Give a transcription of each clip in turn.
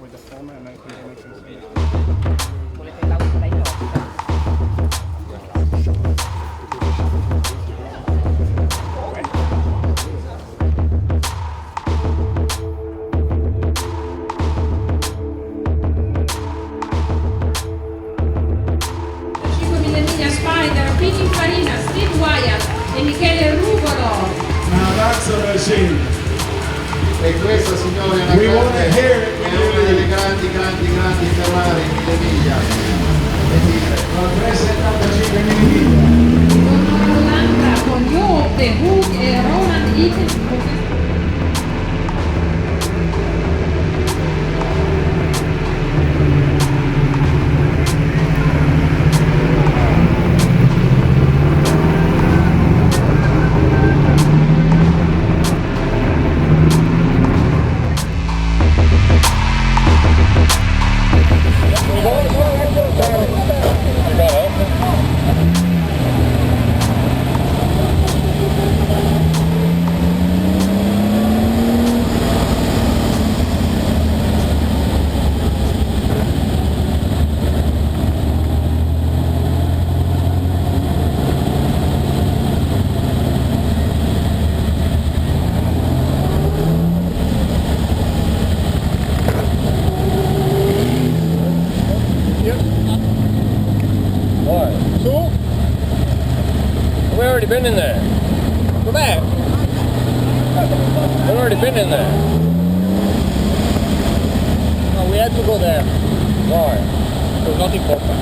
with the format and then continue to see. Volete l'auto da iposta? Mille Miglia Spider, Pini Farina, Steve Wyatt e Michele Rugolo. Now that's a machine. E questa signore è una delle grandi Ferrari Mille Miglia. Con 375 mm. Con l'Olanda, con Jo, De Hoek e Roland Itten. We've already been in there. Go back. We've already been in there. No, we had to go there. Why? It was not important.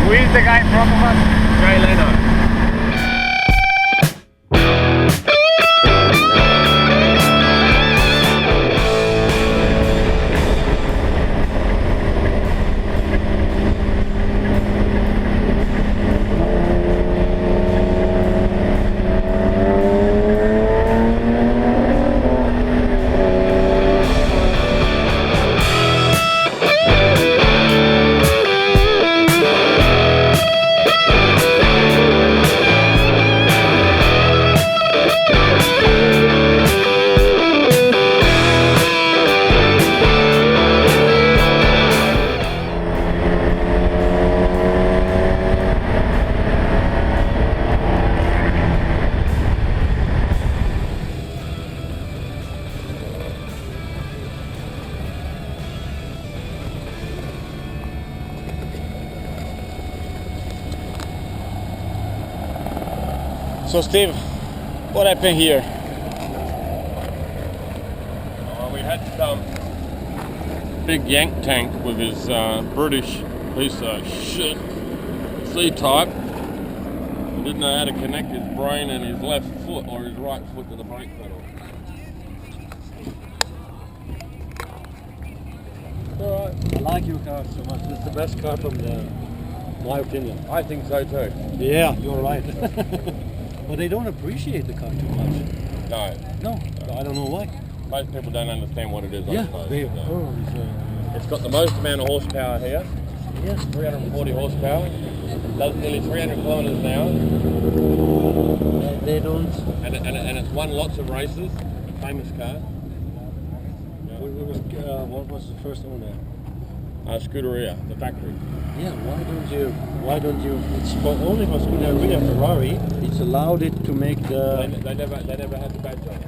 Who is the guy in front of us? Ray Leno. So Steve, what happened here? We had some big yank tank with his British piece of shit C-type. He didn't know how to connect his brain and his left foot or his right foot to the brake pedal. Alright. I like your car so much. It's the best car from my opinion. I think so too. Yeah, you're right. But they don't appreciate the car too much. No. No, I don't know why. Most people don't understand what it is, I Yeah, suppose. they, So, it's got the most amount of horsepower here. yes. 340 horsepower. Does nearly 300 kilometers an hour. They don't. And it's won lots of races. A famous car. What was the first owner? Scuderia, the factory. Yeah, why don't you, it's only for Scuderia Ferrari, it's allowed it to make the... They never had the badge on it.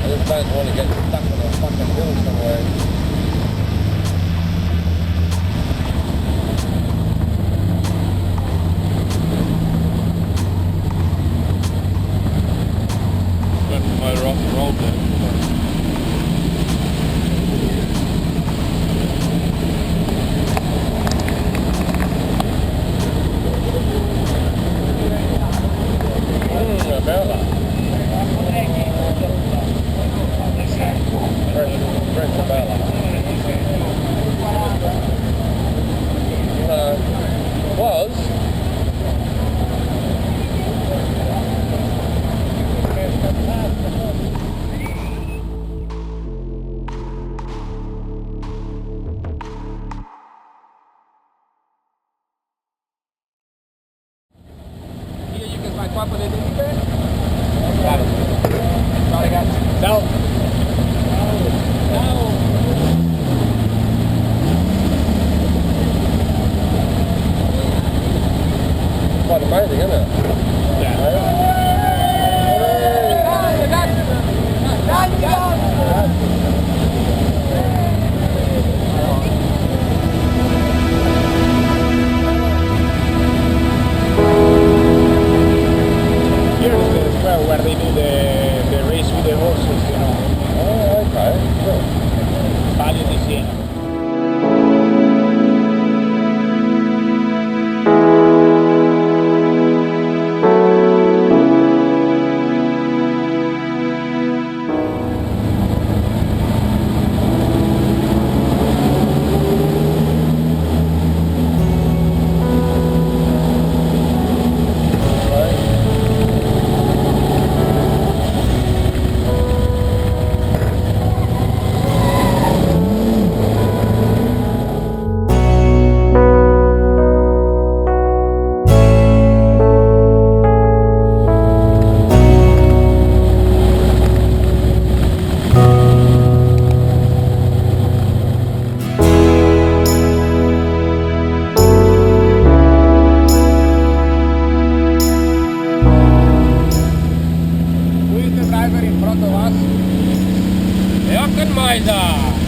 I just don't want to get stuck on a fucking hill somewhere. Got the motor off the road there. About that. Fresh about that. Was. Here you can find quapo de delivery. Got it. Sorry, guys. Ciao. Ciao. Quite amazing, isn't it? Yeah. Here is the square where they do the race with the horses, you know. Oh, okay. Sure. Valley di Siena. Budweiser.